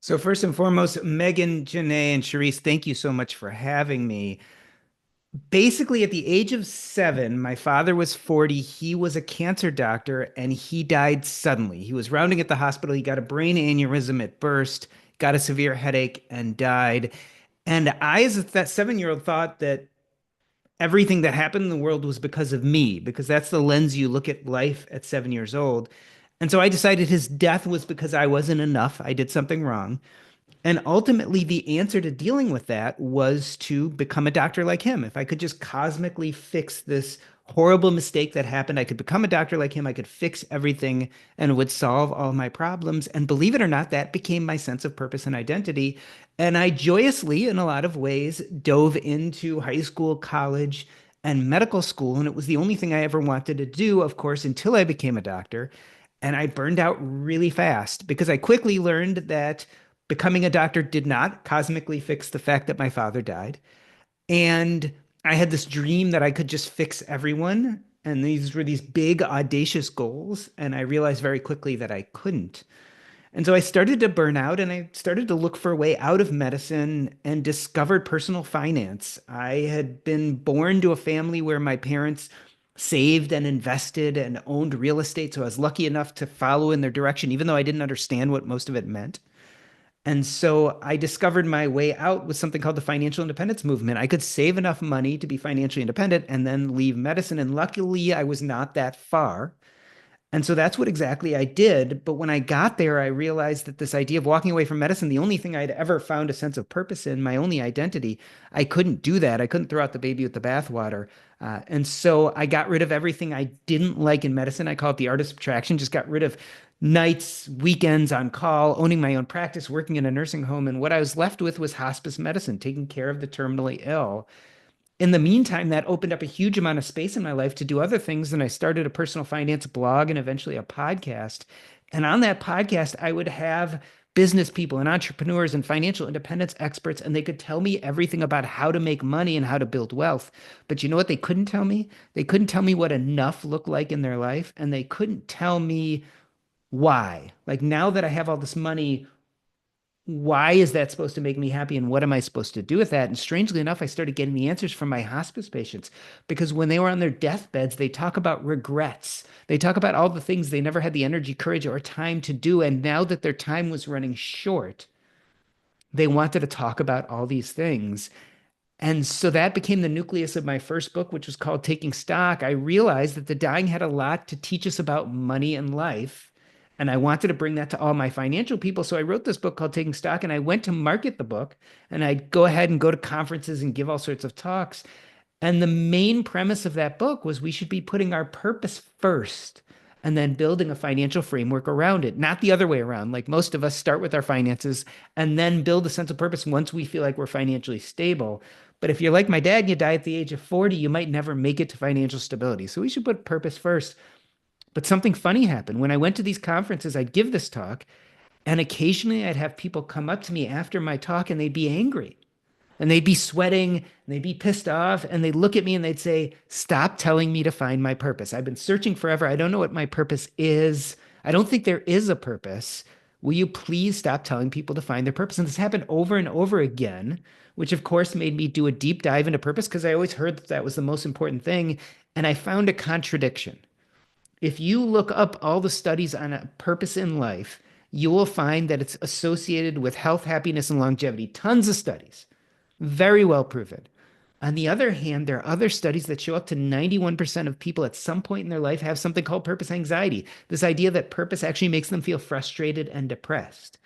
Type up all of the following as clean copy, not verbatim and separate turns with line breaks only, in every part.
So first and foremost, Megan, Janae, and Charisse, thank you so much for having me. Basically, at the age of 7, my father was 40. He was a cancer doctor and he died suddenly. He was rounding at the hospital. He got a brain aneurysm at birth, got a severe headache, and died. And I, as that 7-year-old, thought that everything that happened in the world was because of me, because that's the lens you look at life at 7 years old. And so I decided his death was because I wasn't enough. I did something wrong. And ultimately, the answer to dealing with that was to become a doctor like him. If I could just cosmically fix this horrible mistake that happened, I could become a doctor like him. I could fix everything and it would solve all my problems. And believe it or not, that became my sense of purpose and identity. And I joyously, in a lot of ways, dove into high school, college, and medical school. And it was the only thing I ever wanted to do, of course, until I became a doctor. And I burned out really fast because I quickly learned that becoming a doctor did not cosmically fix the fact that my father died. And I had this dream that I could just fix everyone. And these were these big, audacious goals. And I realized very quickly that I couldn't. And so I started to burn out and I started to look for a way out of medicine and discovered personal finance. I had been born to a family where my parents saved and invested and owned real estate. So I was lucky enough to follow in their direction, even though I didn't understand what most of it meant. And so I discovered my way out with something called the financial independence movement. I could save enough money to be financially independent and then leave medicine. And luckily, I was not that far. And so that's what exactly I did. But when I got there, I realized that this idea of walking away from medicine, the only thing I'd ever found a sense of purpose in, my only identity, I couldn't do that. I couldn't throw out the baby with the bathwater. And so I got rid of everything I didn't like in medicine. I call it the art of subtraction, just got rid of nights, weekends on call, owning my own practice, working in a nursing home. And what I was left with was hospice medicine, taking care of the terminally ill. In the meantime, that opened up a huge amount of space in my life to do other things. And I started a personal finance blog and eventually a podcast. And on that podcast, I would have business people and entrepreneurs and financial independence experts, and they could tell me everything about how to make money and how to build wealth. But you know what they couldn't tell me? They couldn't tell me what enough looked like in their life, and they couldn't tell me why. Like now that I have all this money, why is that supposed to make me happy and what am I supposed to do with that? And strangely enough, I started getting the answers from my hospice patients because when they were on their deathbeds, they talk about regrets. They talk about all the things they never had the energy, courage, or time to do. And now that their time was running short, they wanted to talk about all these things. And so that became the nucleus of my first book, which was called Taking Stock. I realized that the dying had a lot to teach us about money and life. And I wanted to bring that to all my financial people. So I wrote this book called Taking Stock, and I went to market the book. And I'd go ahead and go to conferences and give all sorts of talks. And the main premise of that book was we should be putting our purpose first and then building a financial framework around it, not the other way around. Like most of us start with our finances and then build a sense of purpose once we feel like we're financially stable. But if you're like my dad and you die at the age of 40, you might never make it to financial stability. So we should put purpose first. But something funny happened. When I went to these conferences, I'd give this talk, and occasionally I'd have people come up to me after my talk and they'd be angry and they'd be sweating and they'd be pissed off and they'd look at me and they'd say, "Stop telling me to find my purpose. I've been searching forever. I don't know what my purpose is. I don't think there is a purpose. Will you please stop telling people to find their purpose?" And this happened over and over again, which of course made me do a deep dive into purpose because I always heard that that was the most important thing. And I found a contradiction. If you look up all the studies on a purpose in life, you will find that it's associated with health, happiness, and longevity. Tons of studies, very well proven. On the other hand, there are other studies that show up to 91% of people at some point in their life have something called purpose anxiety. This idea that purpose actually makes them feel frustrated and depressed.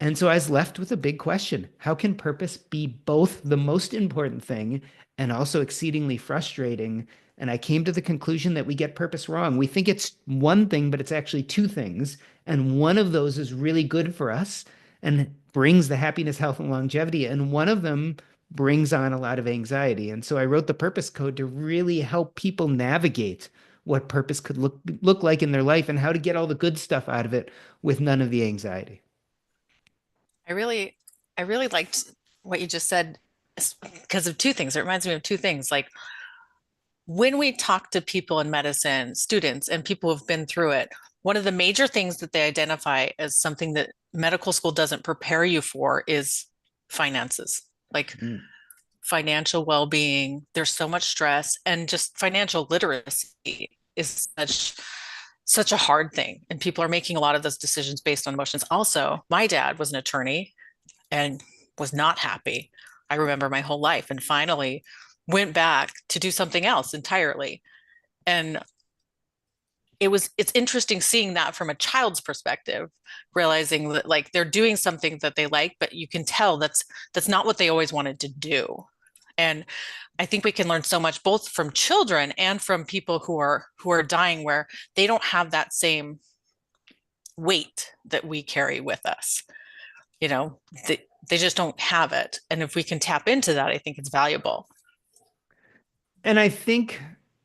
And so I was left with a big question. How can purpose be both the most important thing and also exceedingly frustrating? And I came to the conclusion that we get purpose wrong. We think it's one thing, but it's actually two things. And one of those is really good for us and brings the happiness, health, and longevity. And one of them brings on a lot of anxiety. And so I wrote the Purpose Code to really help people navigate what purpose could look like in their life and how to get all the good stuff out of it with none of the anxiety.
I really, I really liked what you just said because of two things. It reminds me of two things. Like when we talk to people in medicine, students and people who've been through it, one of the major things that they identify as something that medical school doesn't prepare you for is finances. Like
Mm.
financial well-being. There's so much stress, and just financial literacy is such a hard thing. And people are making a lot of those decisions based on emotions. Also, my dad was an attorney and was not happy. I remember my whole life, and finally went back to do something else entirely. And it's interesting seeing that from a child's perspective, realizing that like they're doing something that they like, but you can tell that's not what they always wanted to do. And I think we can learn so much both from children and from people who are dying, where they don't have that same weight that we carry with us. You know, they just don't have it. And if we can tap into that, I think it's valuable.
And I think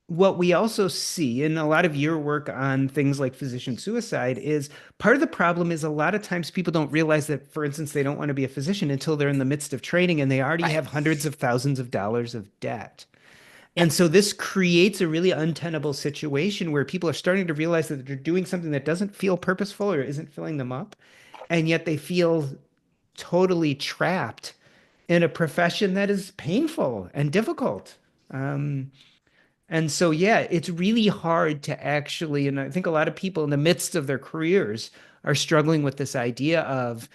what we also see in a lot of your work on things like physician suicide is part of the problem is a lot of times people don't realize that, for instance, they don't want to be a physician until they're in the midst of training and they already
Right.
have hundreds of thousands of dollars of debt.
Yeah.
And so this creates a really untenable situation where people are starting to realize that they're doing something that doesn't feel purposeful or isn't filling them up. And yet they feel totally trapped in a profession that is painful and difficult. Um, and so, yeah, it's really hard to actually, and I think a lot of people in the midst of their careers are struggling with this idea of,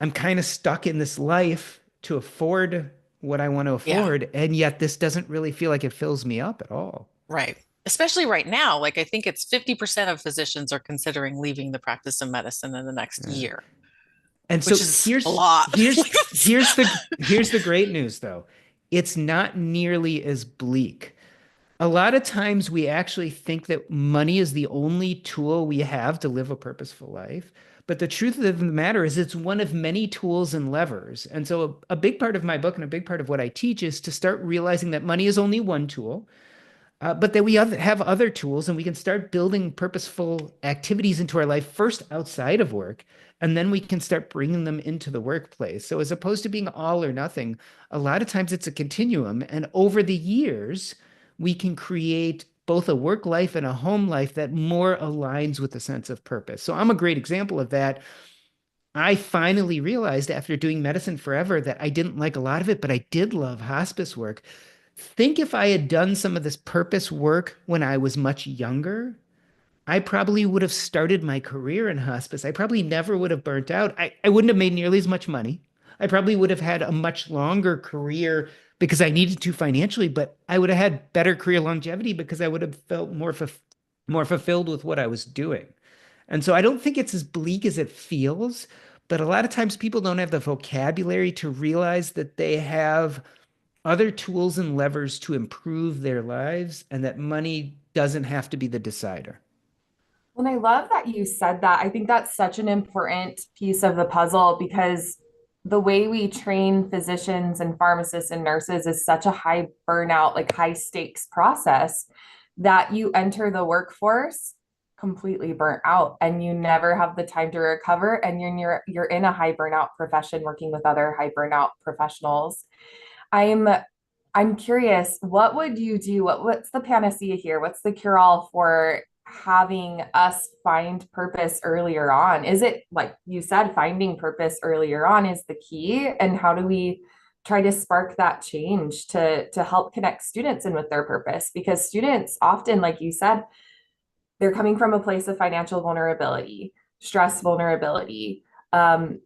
I'm kind of stuck in this life to afford what I want to
Yeah.
afford. And yet this doesn't really feel like it fills me up at all.
Right. Especially right now, like I think it's 50% of physicians are considering leaving the practice of medicine in the next
Yeah.
year,
And
which
so
is a lot.
here's the great news though. It's not nearly as bleak. A lot of times we actually think that money is the only tool we have to live a purposeful life. But the truth of the matter is it's one of many tools and levers. And so a big part of my book and a big part of what I teach is to start realizing that money is only one tool. But that we have other tools and we can start building purposeful activities into our life first outside of work, and then we can start bringing them into the workplace. So, as opposed to being all or nothing, a lot of times it's a continuum. And over the years, we can create both a work life and a home life that more aligns with a sense of purpose. So, I'm a great example of that. I finally realized after doing medicine forever that I didn't like a lot of it, but I did love hospice work. Think if I had done some of this purpose work when I was much younger, I probably would have started my career in hospice. I probably never would have burnt out. I wouldn't have made nearly as much money. I probably would have had a much longer career because I needed to financially, but I would have had better career longevity because I would have felt more fulfilled with what I was doing. And so I don't think it's as bleak as it feels, but a lot of times people don't have the vocabulary to realize that they have other tools and levers to improve their lives and that money doesn't have to be the decider.
Well, I love that you said that. I think that's such an important piece of the puzzle because the way we train physicians and pharmacists and nurses is such a high burnout, like high stakes process that you enter the workforce completely burnt out and you never have the time to recover and you're in a high burnout profession working with other high burnout professionals. I'm I'm curious, what would you do? What's the panacea here? What's the cure all for having us find purpose earlier on? Is it like you said, finding purpose earlier on is the key? And how do we try to spark that change to help connect students in with their purpose? Because students often, like you said, they're coming from a place of financial vulnerability, stress vulnerability. Um,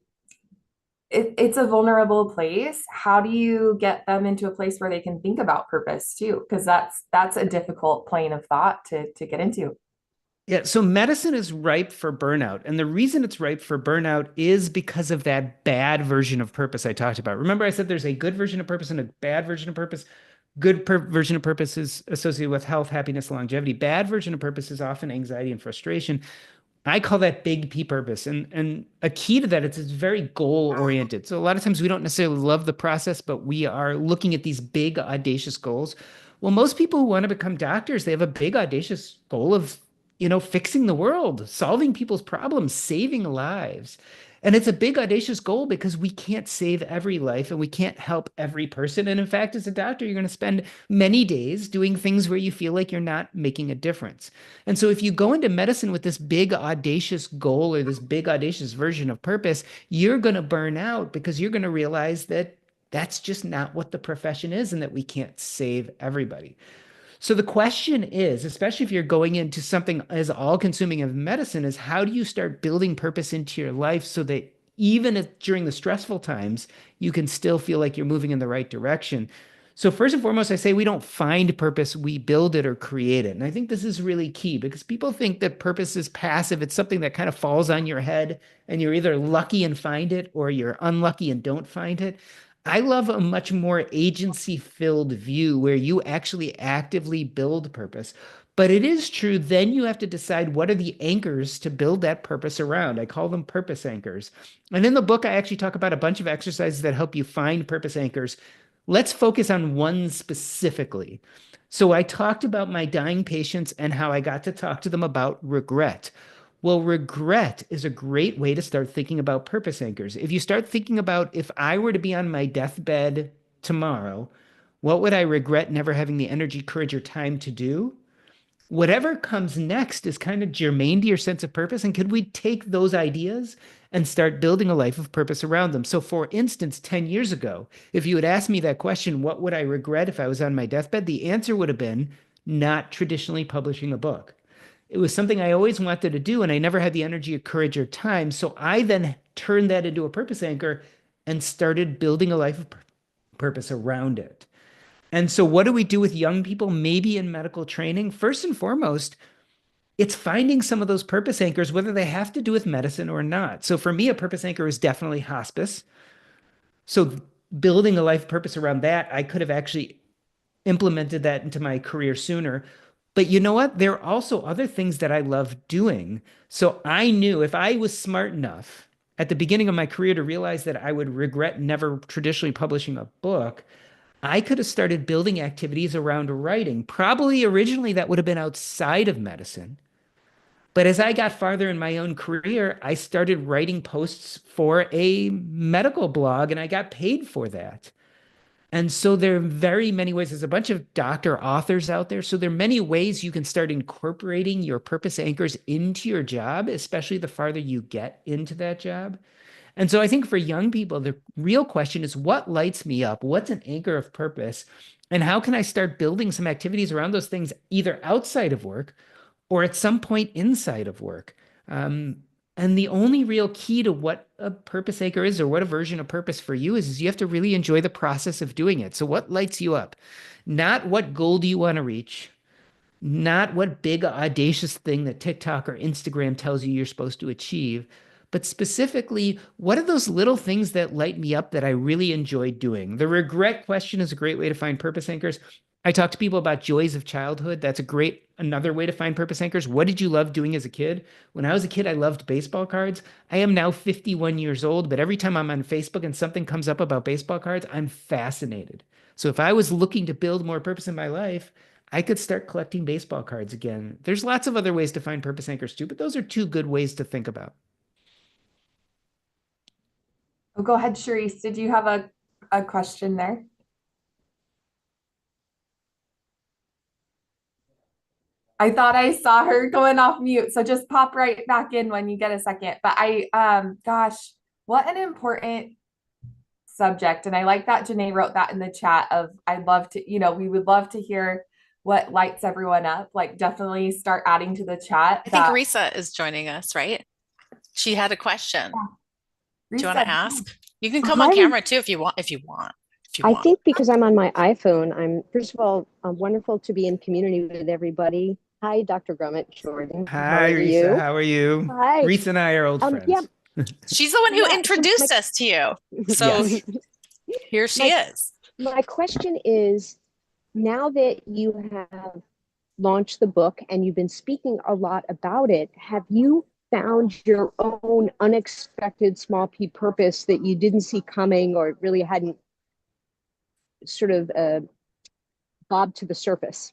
it's a vulnerable place. How do you get them into a place where they can think about purpose too? Because that's a difficult plane of thought to get into.
Yeah, so medicine is ripe for burnout. And the reason it's ripe for burnout is because of that bad version of purpose I talked about. Remember, I said there's a good version of purpose and a bad version of purpose. Version of purpose is associated with health, happiness, longevity. Bad version of purpose is often anxiety and frustration. I call that big P purpose. And a key to that is it's very goal oriented. So a lot of times we don't necessarily love the process, but we are looking at these big audacious goals. Well, most people who want to become doctors, they have a big audacious goal of, fixing the world, solving people's problems, saving lives. And it's a big, audacious goal because we can't save every life and we can't help every person. And in fact, as a doctor, you're going to spend many days doing things where you feel like you're not making a difference. And so if you go into medicine with this big, audacious goal or this big, audacious version of purpose, you're going to burn out because you're going to realize that that's just not what the profession is and that we can't save everybody. So the question is, especially if you're going into something as all-consuming as medicine, is how do you start building purpose into your life so that even if during the stressful times, you can still feel like you're moving in the right direction? So first and foremost, I say we don't find purpose, we build it or create it. And I think this is really key because people think that purpose is passive. It's something that kind of falls on your head and you're either lucky and find it or you're unlucky and don't find it. I love a much more agency-filled view where you actually actively build purpose. But it is true, then you have to decide what are the anchors to build that purpose around. I call them purpose anchors. And in the book, I actually talk about a bunch of exercises that help you find purpose anchors. Let's focus on one specifically. So I talked about my dying patients and how I got to talk to them about regret. Well, regret is a great way to start thinking about purpose anchors. If you start thinking about if I were to be on my deathbed tomorrow, what would I regret never having the energy, courage, or time to do? Whatever comes next is kind of germane to your sense of purpose. And could we take those ideas and start building a life of purpose around them? So, for instance, 10 years ago, if you had asked me that question, what would I regret if I was on my deathbed? The answer would have been not traditionally publishing a book. It was something I always wanted to do, and I never had the energy or courage or time. So I then turned that into a purpose anchor and started building a life of purpose around it. And so, what do we do with young people, maybe in medical training? First and foremost, it's finding some of those purpose anchors, whether they have to do with medicine or not. So, for me, a purpose anchor is definitely hospice. So, building a life purpose around that, I could have actually implemented that into my career sooner. But you know what? There are also other things that I love doing. So I knew if I was smart enough at the beginning of my career to realize that I would regret never traditionally publishing a book, I could have started building activities around writing. Probably originally that would have been outside of medicine. But as I got farther in my own career, I started writing posts for a medical blog and I got paid for that. And so there are very many ways. There's a bunch of doctor authors out there. So there are many ways you can start incorporating your purpose anchors into your job, especially the farther you get into that job. And so I think for young people, the real question is what lights me up? What's an anchor of purpose? And how can I start building some activities around those things either outside of work or at some point inside of work? Um, and the only real key to what a purpose anchor is or what a version of purpose for you is you have to really enjoy the process of doing it. So what lights you up? Not what goal do you want to reach? Not what big audacious thing that TikTok or Instagram tells you you're supposed to achieve, but specifically, what are those little things that light me up that I really enjoy doing? The regret question is a great way to find purpose anchors. I talk to people about joys of childhood. That's a great another way to find purpose anchors. What did you love doing as a kid? When I was a kid, I loved baseball cards. I am now 51 years old, but every time I'm on Facebook and something comes up about baseball cards, I'm fascinated. So if I was looking to build more purpose in my life, I could start collecting baseball cards again. There's lots of other ways to find purpose anchors too, but those are two good ways to think about.
Oh, go ahead, Sharice. Did you have a question there? I thought I saw her going off mute, so just pop right back in when you get a second. But gosh, what an important subject. And I like that Janae wrote that in the chat of I'd love to, we would love to hear what lights everyone up. Like definitely start adding to the chat
I think
that
Risa is joining us, right? She had a question. Do you want
Risa,
to ask? You can come on
Hi,
camera too if you want. If you want. If you
I
want.
think because I'm on my iPhone, I'm first of all wonderful to be in community with everybody. Hi, Dr. Grumet, Jordan. How
Hi,
are
Risa.
you?
How are you?
Hi.
Risa and I are old
Yeah,
friends.
She's the one who
yeah. So
introduced us to you. So
Yes.
here she
my
is.
my question is, now that you have launched the book and you've been speaking a lot about it, have you found your own unexpected small p purpose that you didn't see coming or really hadn't sort of bobbed to the surface?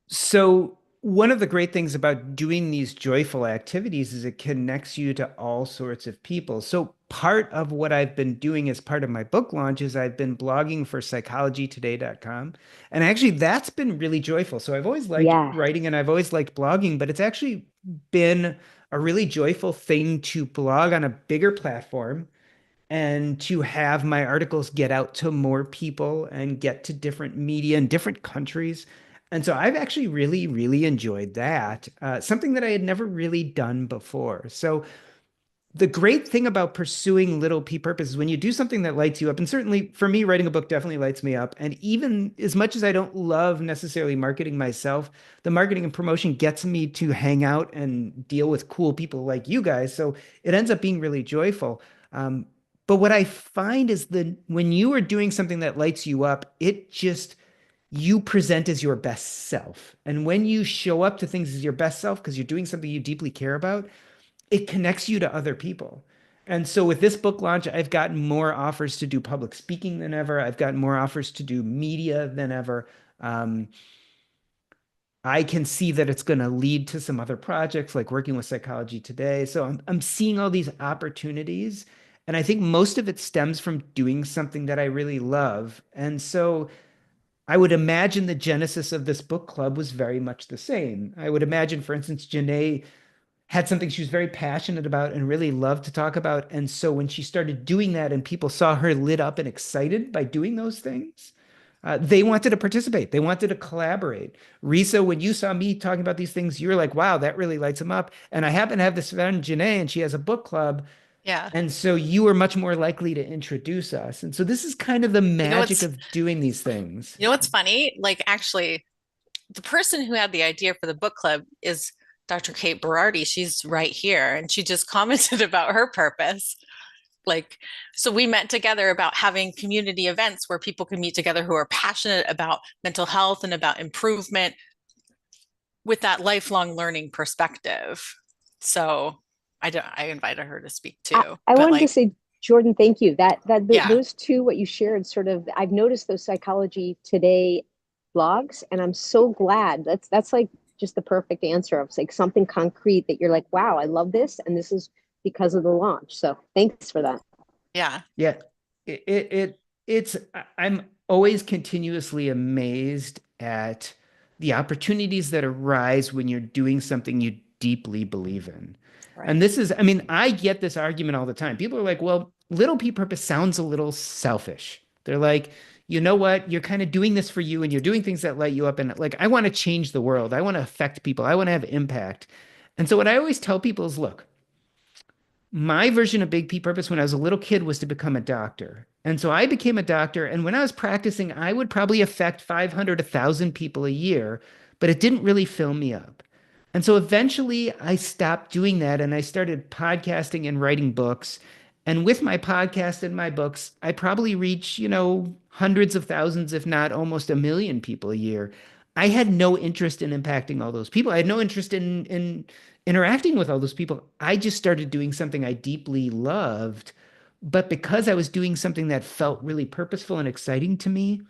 So one of the great things about doing these joyful activities is it connects you to all sorts of people. So part of what I've been doing as part of my book launch is I've been blogging for psychologytoday.com. And actually that's been really joyful. So I've always liked
Yeah.
writing and I've always liked blogging, but it's actually been a really joyful thing to blog on a bigger platform and to have my articles get out to more people and get to different media in different countries. And so I've actually really, really enjoyed that, something that I had never really done before. So the great thing about pursuing little p purpose is when you do something that lights you up, and certainly for me, writing a book definitely lights me up. And even as much as I don't love necessarily marketing myself, the marketing and promotion gets me to hang out and deal with cool people like you guys. So it ends up being really joyful. Um, but what I find is that when you are doing something that lights you up, it just you present as your best self. And when you show up to things as your best self because you're doing something you deeply care about, it connects you to other people. And so with this book launch, I've gotten more offers to do public speaking than ever. I've gotten more offers to do media than ever. Um, I can see that it's going to lead to some other projects like working with Psychology Today. So I'm seeing all these opportunities. And I think most of it stems from doing something that I really love. And so I would imagine the genesis of this book club was very much the same. I would imagine, for instance, Janae had something she was very passionate about and really loved to talk about. And so when she started doing that and people saw her lit up and excited by doing those things, they wanted to participate. They wanted to collaborate. Risa, when you saw me talking about these things, you were like, wow, that really lights them up. And I happen to have this friend, Janae, and she has a book club.
Yeah.
And so you were much more likely to introduce us. And so this is kind of the
You know
magic
what's
of doing these things.
you know what's funny? Like actually, the person who had the idea for the book club is Dr. Kate Berardi. She's right here, and she just commented about her purpose. Like, so we met together about having community events where people can meet together who are passionate about mental health and about improvement with that lifelong learning perspective. So I invited her to speak too.
I
But
wanted to
like,
say, Jordan, thank you.
yeah,
Those two, what you shared, sort of, I've noticed those Psychology Today blogs, and I'm so glad. That's like just the perfect answer of like something concrete that you're like, wow, I love this, and this is because of the launch. So thanks for that.
yeah,
Yeah, it's I'm always continuously amazed at the opportunities that arise when you're doing something you deeply believe in. And
right.
this is, I mean, I get this argument all the time. People are like, well, little p purpose sounds a little selfish. They're like, you know what? You're kind of doing this for you and you're doing things that light you up. And like, I want to change the world. I want to affect people. I want to have impact. And so what I always tell people is, look, my version of Big P purpose when I was a little kid was to become a doctor. And so I became a doctor. And when I was practicing, I would probably affect 500, 1,000 people a year, but it didn't really fill me up. And so eventually I stopped doing that and I started podcasting and writing books. And with my podcast and my books, I probably reach, hundreds of thousands, if not almost 1 million people a year. I had no interest in impacting all those people. I had no interest in interacting with all those people. I just started doing something I deeply loved. But because I was doing something that felt really purposeful and exciting to me,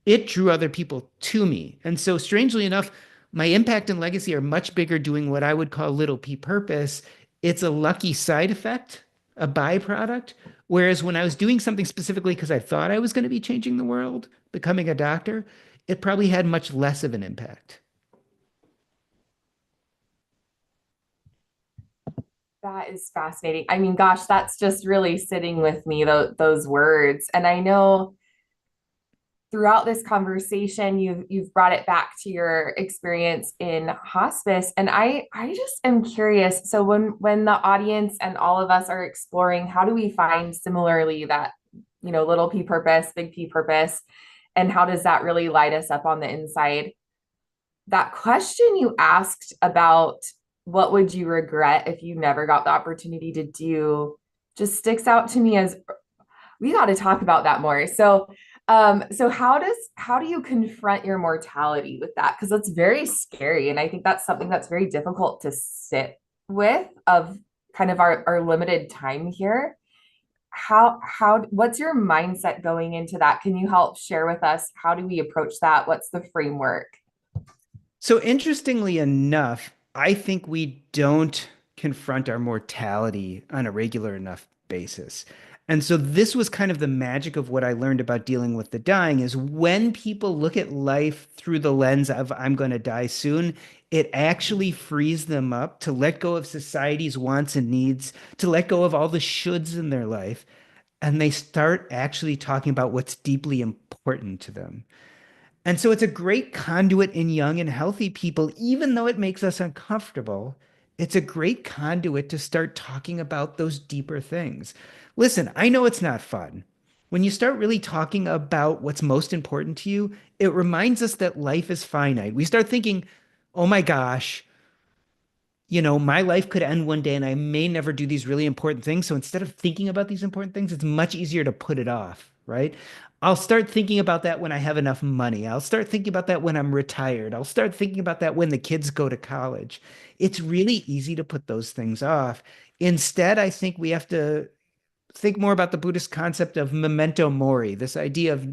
it drew other people to me. And so, strangely enough, my impact and legacy are much bigger doing what I would call little p purpose. It's a lucky side effect, a byproduct. Whereas when I was doing something specifically because I thought I was going to be changing the world, becoming a doctor, it probably had much less of an impact.
That is fascinating. I mean, gosh, that's just really sitting with me, those words. And I know throughout this conversation, you've brought it back to your experience in hospice. And I just am curious. So when the audience and all of us are exploring, how do we find similarly that, little p purpose, big P purpose, and how does that really light us up on the inside? That question you asked about what would you regret if you never got the opportunity to do just sticks out to me as we got to talk about that more. So how do you confront your mortality with that? Because that's very scary. And I think that's something that's very difficult to sit with of kind of our limited time here. What's your mindset going into that? Can you help share with us? How do we approach that? What's the framework?
So interestingly enough, I think we don't confront our mortality on a regular enough basis. And so this was kind of the magic of what I learned about dealing with the dying is when people look at life through the lens of I'm going to die soon, it actually frees them up to let go of society's wants and needs, to let go of all the shoulds in their life, and they start actually talking about what's deeply important to them. And so it's a great conduit in young and healthy people, even though it makes us uncomfortable. It's a great conduit to start talking about those deeper things. Listen, I know it's not fun. When you start really talking about what's most important to you, it reminds us that life is finite. We start thinking, oh my gosh, my life could end one day and I may never do these really important things. So instead of thinking about these important things, it's much easier to put it off, right? I'll start thinking about that when I have enough money. I'll start thinking about that when I'm retired. I'll start thinking about that when the kids go to college. It's really easy to put those things off. Instead, I think we have to think more about the Buddhist concept of memento mori, this idea of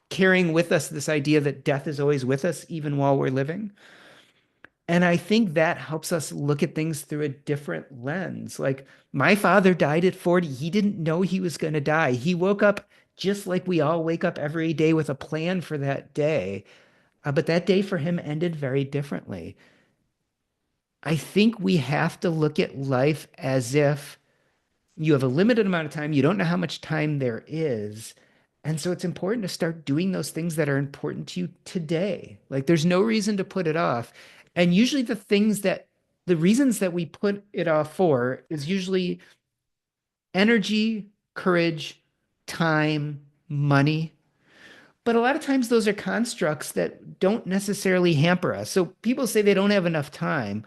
carrying with us this idea that death is always with us, even while we're living. And I think that helps us look at things through a different lens. Like my father died at 40. He didn't know he was going to die. He woke up just like we all wake up every day with a plan for that day. But that day for him ended very differently. I think we have to look at life as if you have a limited amount of time. You don't know how much time there is. And so it's important to start doing those things that are important to you today. Like there's no reason to put it off. And usually the reasons that we put it off for is usually energy, courage, time, money. But a lot of times those are constructs that don't necessarily hamper us. So people say they don't have enough time.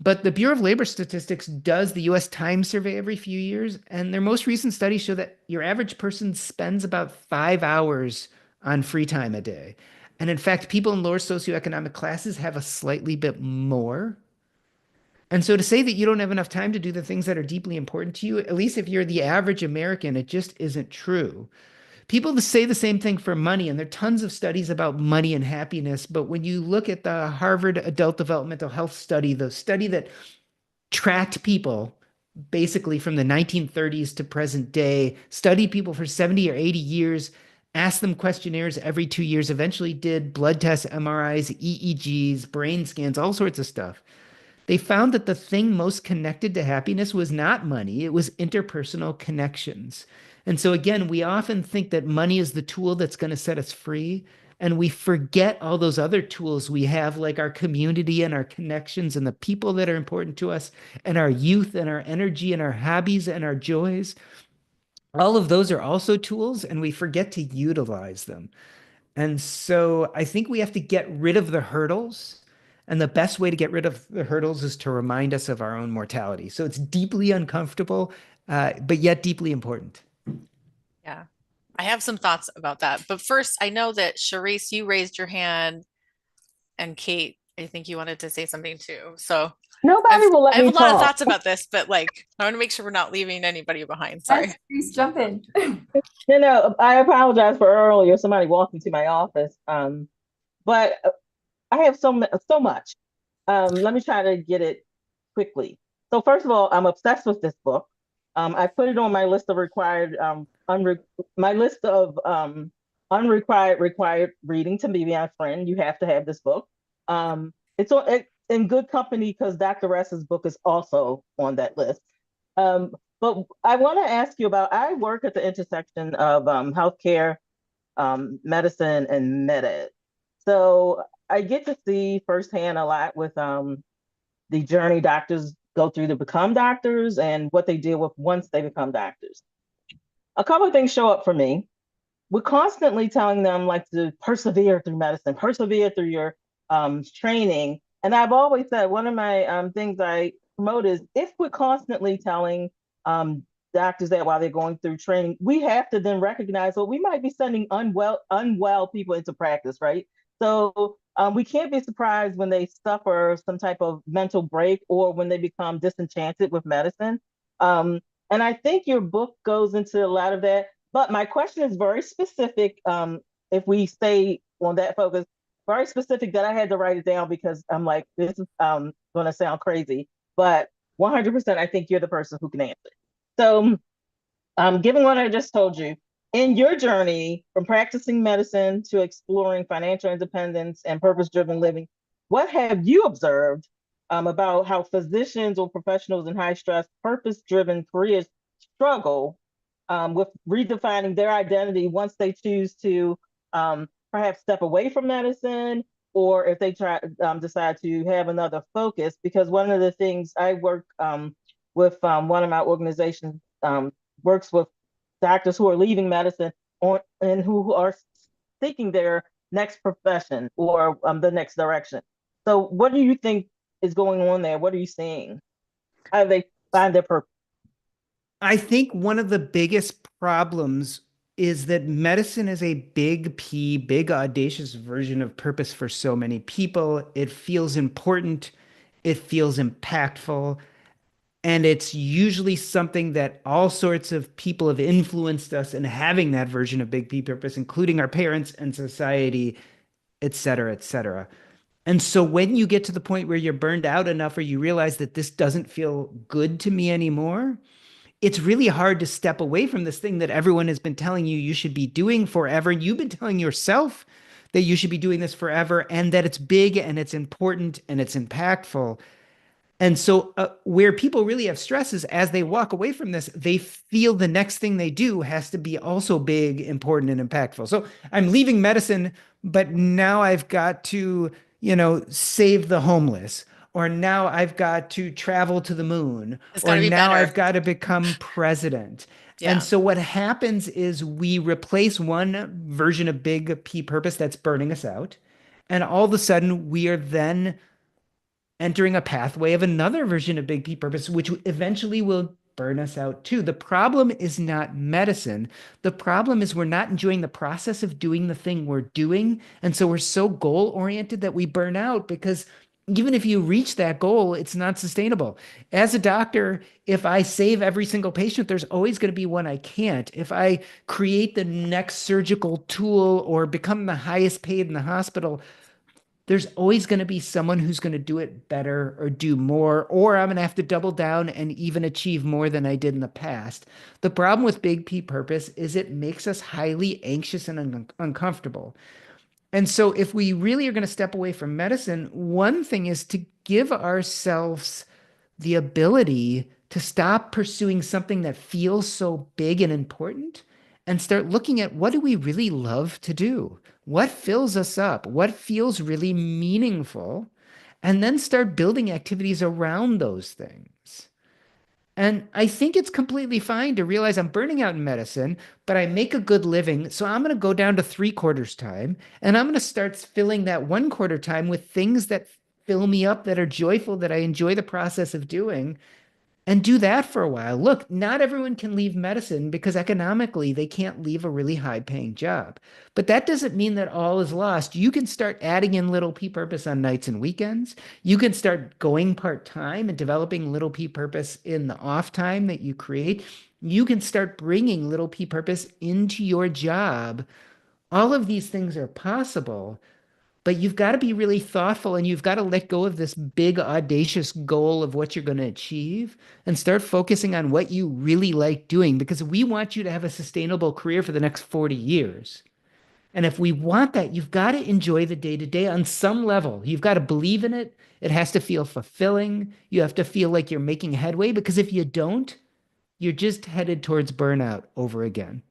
But the Bureau of Labor Statistics does the US Time Survey every few years, and their most recent studies show that your average person spends about 5 hours on free time a day. And in fact, people in lower socioeconomic classes have a slightly bit more. And so to say that you don't have enough time to do the things that are deeply important to you, at least if you're the average American, it just isn't true. People say the same thing for money, and there are tons of studies about money and happiness. But when you look at the Harvard Adult Developmental Health Study, the study that tracked people basically from the 1930s to present day, studied people for 70 or 80 years, asked them questionnaires every 2 years, eventually did blood tests, MRIs, EEGs, brain scans, all sorts of stuff. They found that the thing most connected to happiness was not money, it was interpersonal connections. And so, again, we often think that money is the tool that's going to set us free. And we forget all those other tools we have, like our community and our connections and the people that are important to us, and our youth and our energy and our hobbies and our joys. All of those are also tools, and we forget to utilize them. And so I think we have to get rid of the hurdles. And the best way to get rid of the hurdles is to remind us of our own mortality. So it's deeply uncomfortable, but yet deeply important.
Yeah. I have some thoughts about that. But first, I know that Charisse, you raised your hand, and Kate, I think you wanted to say something too. So
Nobody will
I
let
have
me
a lot of
talk.
thoughts about this, but I want to make sure we're not leaving anybody behind.
Yes,
Sorry.
please jump in.
No, I apologize for earlier. Somebody walked into my office. But I have so much. Let me try to get it quickly. So first of all, I'm obsessed with this book. I put it on my list of my list of unrequired required reading to be my friend. You have to have this book. In good company because Dr. S's book is also on that list. But I want to ask you about. I work at the intersection of healthcare, medicine, and med ed. So I get to see firsthand a lot with the journey doctors go through to become doctors and what they deal with once they become doctors. A couple of things show up for me. We're constantly telling them like to persevere through medicine, persevere through your training. And I've always said one of my things I promote is if we're constantly telling doctors that while they're going through training, we have to then recognize, well, we might be sending unwell people into practice, right? So we can't be surprised when they suffer some type of mental break or when they become disenchanted with medicine. And I think your book goes into a lot of that. But my question is very specific. If we stay on that focus, very specific that I had to write it down because I'm like, this is going to sound crazy, but 100%, I think you're the person who can answer it. So, given what I just told you, in your journey from practicing medicine to exploring financial independence and purpose-driven living, what have you observed about how physicians or professionals in high-stress, purpose-driven careers struggle with redefining their identity once they choose to perhaps step away from medicine, or if they decide to have another focus? Because one of the things I work with one of my organizations works with doctors who are leaving medicine and who are seeking their next profession or the next direction. So, what do you think is going on there? What are you seeing? How do they find their purpose?
I think one of the biggest problems is that medicine is a big P, big audacious version of purpose for so many people. It feels important, it feels impactful, and it's usually something that all sorts of people have influenced us in having that version of big P purpose, including our parents and society, et cetera, et cetera. And so when you get to the point where you're burned out enough or you realize that this doesn't feel good to me anymore, it's really hard to step away from this thing that everyone has been telling you you should be doing forever. And you've been telling yourself that you should be doing this forever and that it's big and it's important and it's impactful. And so, where people really have stress is as they walk away from this, they feel the next thing they do has to be also big, important, and impactful. So, I'm leaving medicine, but now I've got to, save the homeless, or now I've got to travel to the moon,
It's got
or
to be
now I've
better.
got to become president. And
Yeah.
so, what happens is we replace one version of big P purpose that's burning us out. And all of a sudden, we are then entering a pathway of another version of big P purpose, which eventually will burn us out too. The problem is not medicine. The problem is we're not enjoying the process of doing the thing we're doing. And so we're so goal oriented that we burn out because even if you reach that goal, it's not sustainable. As a doctor, if I save every single patient, there's always going to be one I can't. If I create the next surgical tool or become the highest paid in the hospital, there's always going to be someone who's going to do it better or do more, or I'm going to have to double down and even achieve more than I did in the past. The problem with big P purpose is it makes us highly anxious and uncomfortable. And so, if we really are going to step away from medicine, one thing is to give ourselves the ability to stop pursuing something that feels so big and important and start looking at what do we really love to do? What fills us up? What feels really meaningful? And then start building activities around those things. And I think it's completely fine to realize I'm burning out in medicine, but I make a good living. So I'm going to go down to 3/4 time and I'm going to start filling that 1/4 time with things that fill me up, that are joyful, that I enjoy the process of doing and do that for a while. Look, not everyone can leave medicine because economically they can't leave a really high paying job. But that doesn't mean that all is lost. You can start adding in little P purpose on nights and weekends. You can start going part time and developing little P purpose in the off time that you create. You can start bringing little P purpose into your job. All of these things are possible. But you've got to be really thoughtful and you've got to let go of this big, audacious goal of what you're going to achieve and start focusing on what you really like doing because we want you to have a sustainable career for the next 40 years. And if we want that, you've got to enjoy the day to day on some level. You've got to believe in it. It has to feel fulfilling. You have to feel like you're making headway because if you don't, you're just headed towards burnout over again.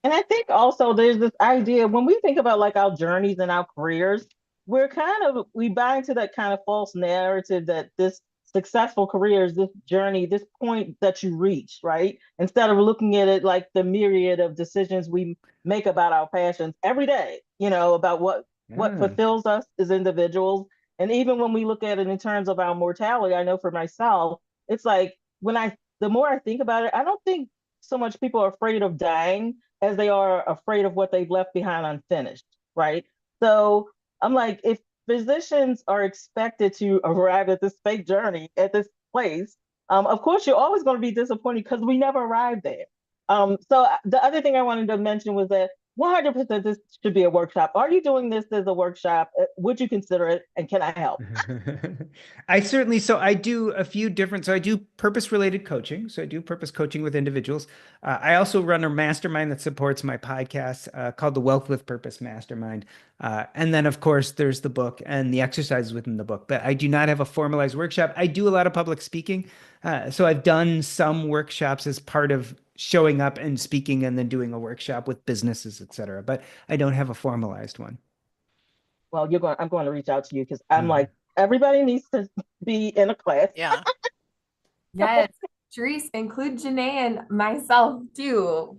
And I think also there's this idea when we think about like our journeys and our careers, we buy into that kind of false narrative that this successful career is this journey, this point that you reach, right? Instead of looking at it like the myriad of decisions we make about our passions every day, about what
Yeah.
fulfills us as individuals. And even when we look at it in terms of our mortality, I know for myself, it's like the more I think about it, I don't think so much people are afraid of dying as they are afraid of what they've left behind unfinished, right? So I'm like, if physicians are expected to arrive at this fake journey at this place, of course you're always going to be disappointed because we never arrived there. So the other thing I wanted to mention was that 100% this should be a workshop. Are you doing this as a workshop? Would you consider it? And can I help?
So I do a few different, so I do purpose related coaching. So I do purpose coaching with individuals. I also run a mastermind that supports my podcast called the Wealth with Purpose Mastermind. And then, of course, there's the book and the exercises within the book. But I do not have a formalized workshop. I do a lot of public speaking. So I've done some workshops as part of showing up and speaking and then doing a workshop with businesses, et cetera. But I don't have a formalized one.
Well, I'm going to reach out to you because I'm
Mhm.
like, everybody needs to be in a class.
Yeah.
Yes, Therese, include Janae and myself too.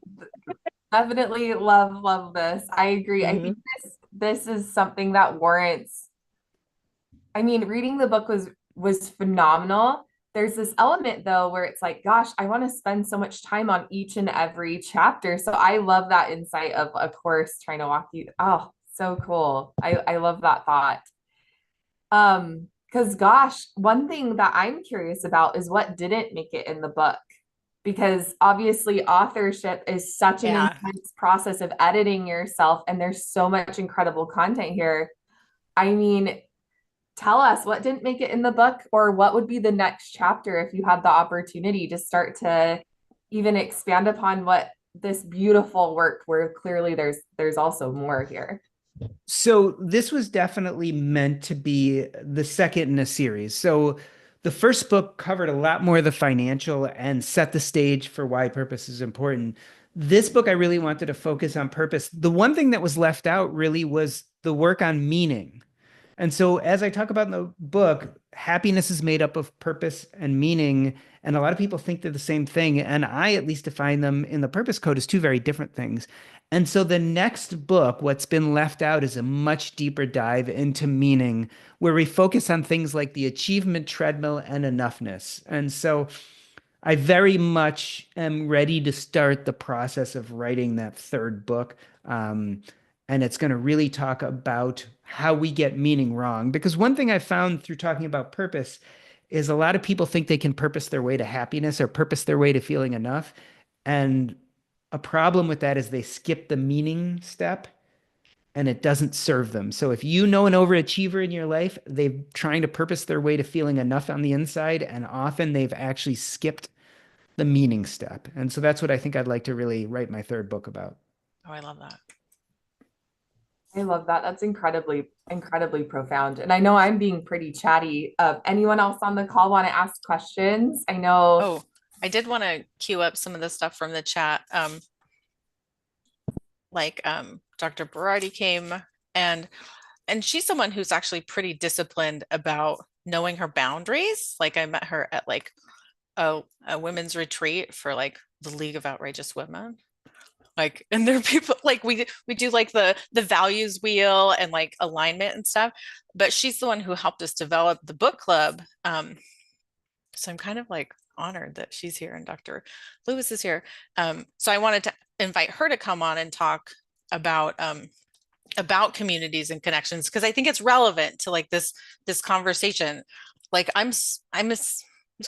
Definitely love this. I agree. I
Hmm.
think this is something that warrants. I mean, reading the book was phenomenal. There's this element though where it's like, gosh, I want to spend so much time on each and every chapter. So I love that insight of a course trying to walk you. Oh, so cool. I love that thought. Because gosh, one thing that I'm curious about is what didn't make it in the book. Because obviously authorship is such an
Yeah.
intense process of editing yourself, and there's so much incredible content here. I mean, tell us what didn't make it in the book, or what would be the next chapter if you had the opportunity to start to even expand upon what this beautiful work where clearly there's also more here.
So this was definitely meant to be the second in a series. So the first book covered a lot more of the financial and set the stage for why purpose is important. This book, I really wanted to focus on purpose. The one thing that was left out really was the work on meaning. And so, as I talk about in the book, happiness is made up of purpose and meaning. And a lot of people think they're the same thing. And I at least define them in the purpose code as two very different things. And so, the next book, what's been left out, is a much deeper dive into meaning, where we focus on things like the achievement treadmill and enoughness. And so, I very much am ready to start the process of writing that third book. Um, and it's going to really talk about how we get meaning wrong. Because one thing I found through talking about purpose is a lot of people think they can purpose their way to happiness or purpose their way to feeling enough. And a problem with that is they skip the meaning step and it doesn't serve them. So if you know an overachiever in your life, they're trying to purpose their way to feeling enough on the inside, and often they've actually skipped the meaning step. And so that's what I think I'd like to really write my third book about.
Oh, I love that.
I love that. That's incredibly profound. And I know I'm being pretty chatty. Anyone else on the call want to ask questions? I know.
Oh, I did want to queue up some of the stuff from the chat. Dr. Berardi came and she's someone who's actually pretty disciplined about knowing her boundaries. Like I met her at like a women's retreat for like the League of Outrageous Women. Like, and there are people like we do like the values wheel and like alignment and stuff, but she's the one who helped us develop the book club. So I'm kind of like honored that she's here and Dr. Lewis is here. So I wanted to invite her to come on and talk about communities and connections, because I think it's relevant to like this conversation. Like I'm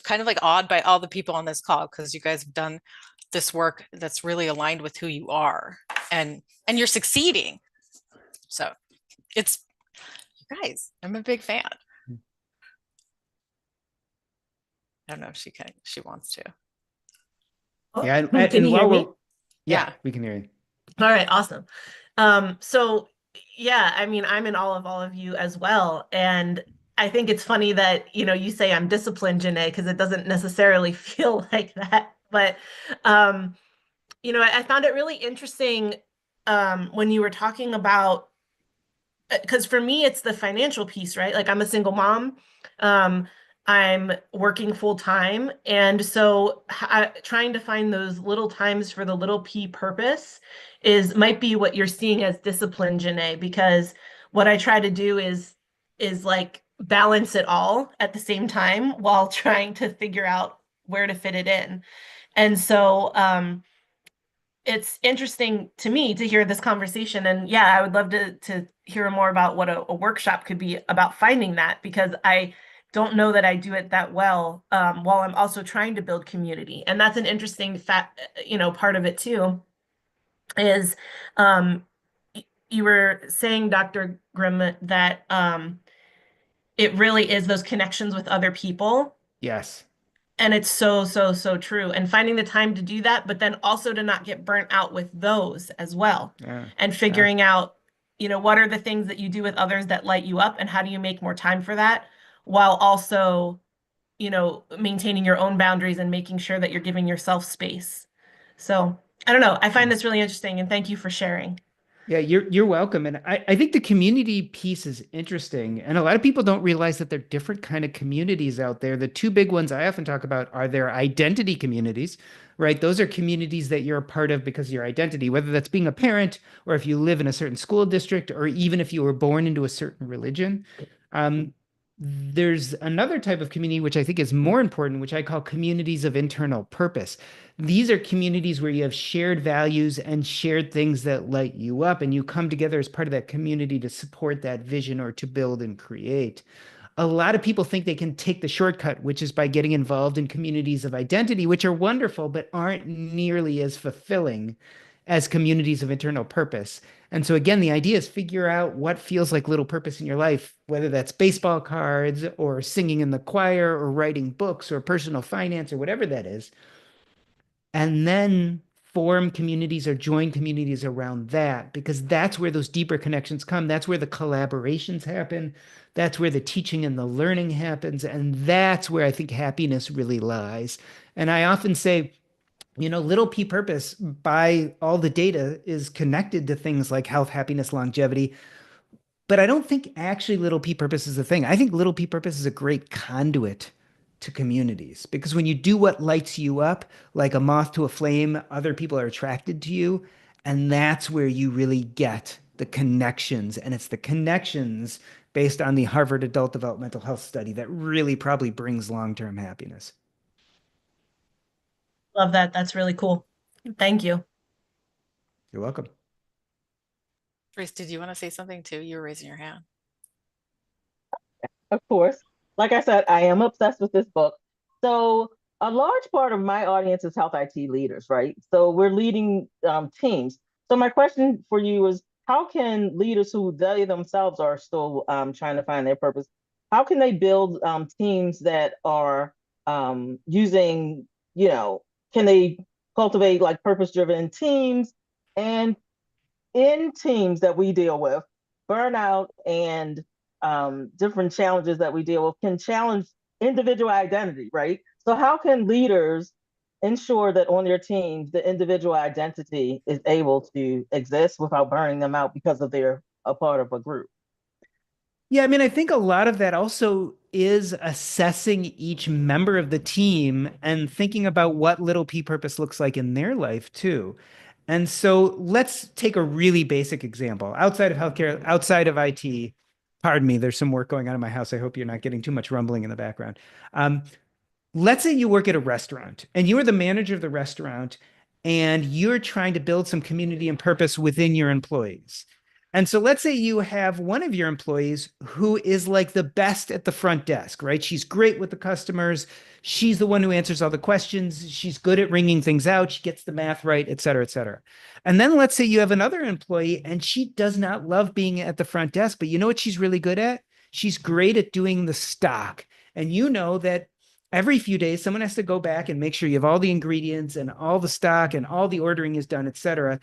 kind of like awed by all the people on this call, because you guys have done this work that's really aligned with who you are, and you're succeeding. So it's, you guys, I'm a big fan. I don't know if she wants to.
Yeah,
Can you hear me?
Yeah, we can hear you.
All right, awesome. So yeah, I mean, I'm in all of you as well. And I think it's funny that, you say I'm disciplined, Janae, because it doesn't necessarily feel like that. But I found it really interesting when you were talking about, because for me, it's the financial piece, right? Like I'm a single mom. I'm working full time. And so trying to find those little times for the little P purpose might be what you're seeing as discipline, Janae, because what I try to do is like balance it all at the same time while trying to figure out where to fit it in. And so it's interesting to me to hear this conversation. And yeah, I would love to hear more about what a workshop could be about finding that, because I don't know that I do it that well, while I'm also trying to build community. And that's an interesting part of it too. is um, you were saying, Dr. Grimm, that it really is those connections with other people.
Yes.
And it's so, so, so true. And finding the time to do that, but then also to not get burnt out with those as well.
Yeah.
And
Yeah.
figuring out, what are the things that you do with others that light you up, and how do you make more time for that while also, maintaining your own boundaries and making sure that you're giving yourself space. So I don't know. I find this really interesting, and thank you for sharing.
Yeah, you're welcome. And I think the community piece is interesting. And a lot of people don't realize that there are different kind of communities out there. The two big ones I often talk about are their identity communities, right? Those are communities that you're a part of because of your identity, whether that's being a parent or if you live in a certain school district or even if you were born into a certain religion. There's another type of community which I think is more important, which I call communities of internal purpose. These are communities where you have shared values and shared things that light you up, and you come together as part of that community to support that vision or to build and create. A lot of people think they can take the shortcut, which is by getting involved in communities of identity, which are wonderful, but aren't nearly as fulfilling as communities of internal purpose. And so, again, the idea is figure out what feels like little purpose in your life, whether that's baseball cards or singing in the choir or writing books or personal finance or whatever that is, and then form communities or join communities around that, because that's where those deeper connections come. That's where the collaborations happen. That's where the teaching and the learning happens. And that's where I think happiness really lies. And I often say, little p purpose by all the data is connected to things like health, happiness, longevity, but I don't think actually little p purpose is a thing. I think little p purpose is a great conduit to communities, because when you do what lights you up, like a moth to a flame, other people are attracted to you. And that's where you really get the connections. And it's the connections based on the Harvard Adult Developmental Health Study that really probably brings long-term happiness.
Love that. That's really cool. Thank you.
You're welcome.
Grace, did you want to say something too? You were raising your hand.
Of course. Like I said, I am obsessed with this book. So a large part of my audience is health IT leaders, right? So we're leading teams. So my question for you is, how can leaders who they themselves are still trying to find their purpose, how can they build teams that are using, can they cultivate like purpose-driven teams? And in teams that we deal with, burnout and different challenges that we deal with can challenge individual identity, right? So, how can leaders ensure that on their teams, the individual identity is able to exist without burning them out because of they're a part of a group?
Yeah, I mean, I think a lot of that also is assessing each member of the team and thinking about what little p purpose looks like in their life too. And so let's take a really basic example outside of healthcare, outside of IT. Pardon me, there's some work going on in my house. I hope you're not getting too much rumbling in the background. Let's say you work at a restaurant and you are the manager of the restaurant and you're trying to build some community and purpose within your employees. And so let's say you have one of your employees who is like the best at the front desk, right? She's great with the customers. She's the one who answers all the questions. She's good at ringing things out. She gets the math right, et cetera, et cetera. And then let's say you have another employee and she does not love being at the front desk, but you know what she's really good at? She's great at doing the stock. And you know that every few days someone has to go back and make sure you have all the ingredients and all the stock and all the ordering is done, et cetera.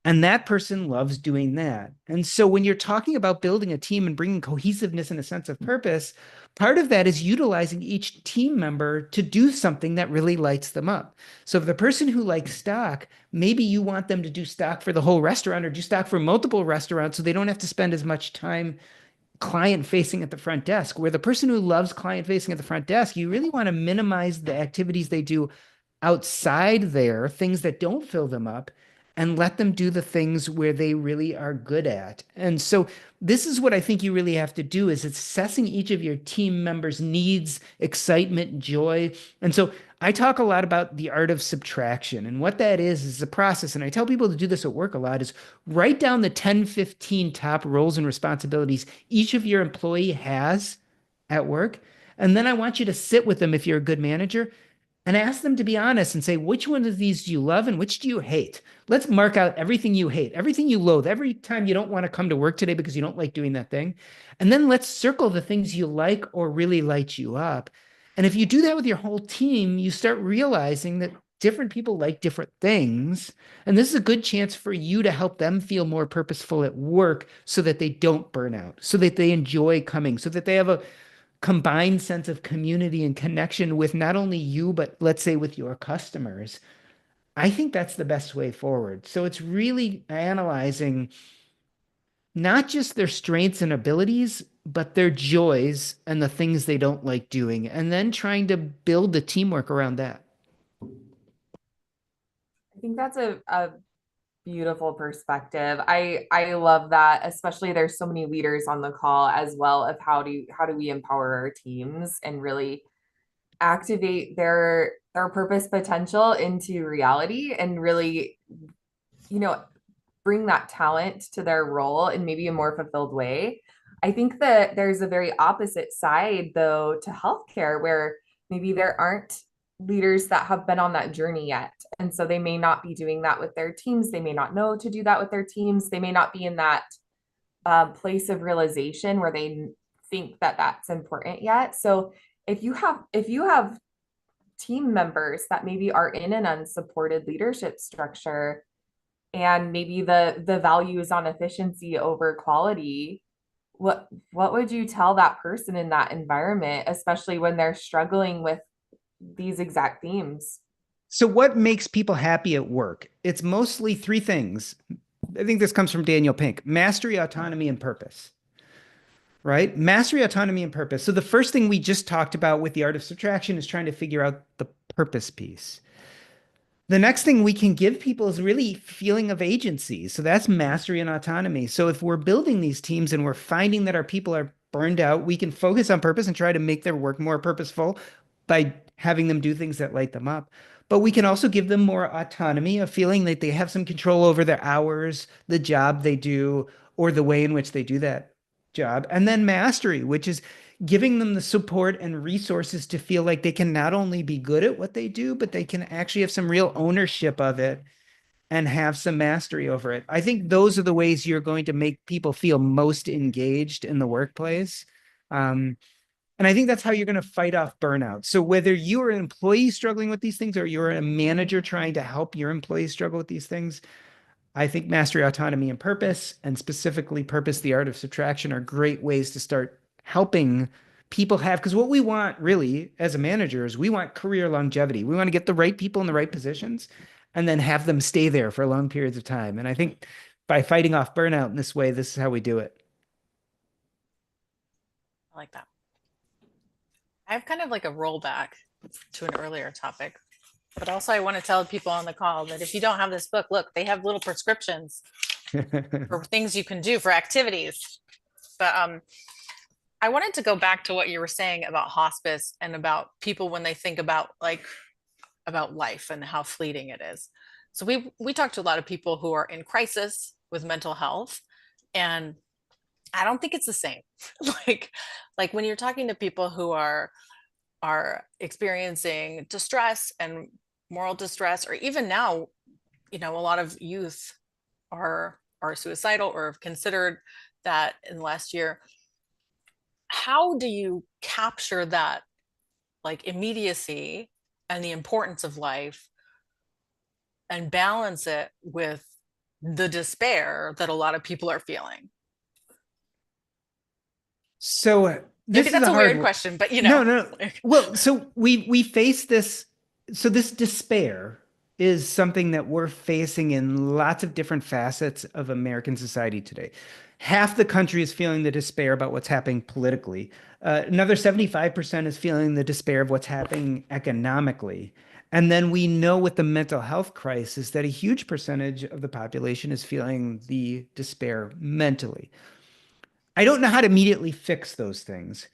And that person loves doing that. And so when you're talking about building a team and bringing cohesiveness and a sense of purpose, part of that is utilizing each team member to do something that really lights them up. So if the person who likes stock, maybe you want them to do stock for the whole restaurant or do stock for multiple restaurants so they don't have to spend as much time client facing at the front desk. Where the person who loves client facing at the front desk, you really want to minimize the activities they do outside there, things that don't fill them up, and let them do the things where they really are good at. And so this is what I think you really have to do, is assessing each of your team members' needs, excitement, joy. And so I talk a lot about the art of subtraction. And what that is a process. And I tell people to do this at work a lot, is write down the 10, 15 top roles and responsibilities each of your employee has at work. And then I want you to sit with them, if you're a good manager, and ask them to be honest and say, which one of these do you love and which do you hate? Let's mark out everything you hate, everything you loathe, every time you don't want to come to work today because you don't like doing that thing. And then let's circle the things you like or really light you up. And if you do that with your whole team, you start realizing that different people like different things. And this is a good chance for you to help them feel more purposeful at work so that they don't burn out, so that they enjoy coming, so that they have a combined sense of community and connection with not only you, but let's say with your customers. I think that's the best way forward. So it's really analyzing not just their strengths and abilities, but their joys and the things they don't like doing, and then trying to build the teamwork around that.
I think that's a beautiful perspective. I love that, especially there's so many leaders on the call as well of how do we empower our teams and really activate their purpose potential into reality and really, you know, bring that talent to their role in maybe a more fulfilled way. I think that there's a very opposite side though to healthcare where maybe there aren't leaders that have been on that journey yet. And so they may not be doing that with their teams. They may not know to do that with their teams. They may not be in that place of realization where they think that that's important yet. So if you have team members that maybe are in an unsupported leadership structure and maybe the value is on efficiency over quality, what would you tell that person in that environment, especially when they're struggling with these exact themes?
So, what makes people happy at work? It's mostly three things. I think this comes from Daniel Pink: mastery, autonomy, and purpose. Right? Mastery, autonomy, and purpose. So, the first thing we just talked about with the art of subtraction is trying to figure out the purpose piece. The next thing we can give people is really feeling of agency. So that's mastery and autonomy. So if we're building these teams and we're finding that our people are burned out, we can focus on purpose and try to make their work more purposeful by having them do things that light them up. But we can also give them more autonomy, a feeling that they have some control over their hours, the job they do, or the way in which they do that job. And then mastery, which is giving them the support and resources to feel like they can not only be good at what they do, but they can actually have some real ownership of it and have some mastery over it. I think those are the ways you're going to make people feel most engaged in the workplace. And I think that's how you're going to fight off burnout. So whether you're an employee struggling with these things or you're a manager trying to help your employees struggle with these things, I think mastery, autonomy, and purpose, and specifically purpose, the art of subtraction, are great ways to start helping people have, because what we want really as a manager is we want career longevity. We want to get the right people in the right positions and then have them stay there for long periods of time. And I think by fighting off burnout in this way, this is how we do it.
I like that. I have kind of like a rollback to an earlier topic, but also I want to tell people on the call that if you don't have this book, look, they have little prescriptions for things you can do for activities. But I wanted to go back to what you were saying about hospice and about people when they think about about life and how fleeting it is. So we talked to a lot of people who are in crisis with mental health, and I don't think it's the same. like when you're talking to people who are experiencing distress and moral distress, or even now, a lot of youth are suicidal or have considered that in the last year. How do you capture that immediacy and the importance of life and balance it with the despair that a lot of people are feeling?
So this
Maybe
is
that's
a
a
hard
weird
one.
question, but
No. Well, so we face this. So this despair is something that we're facing in lots of different facets of American society today. Half the country is feeling the despair about what's happening politically. Another 75% is feeling the despair of what's happening economically. And then we know with the mental health crisis that a huge percentage of the population is feeling the despair mentally. I don't know how to immediately fix those things.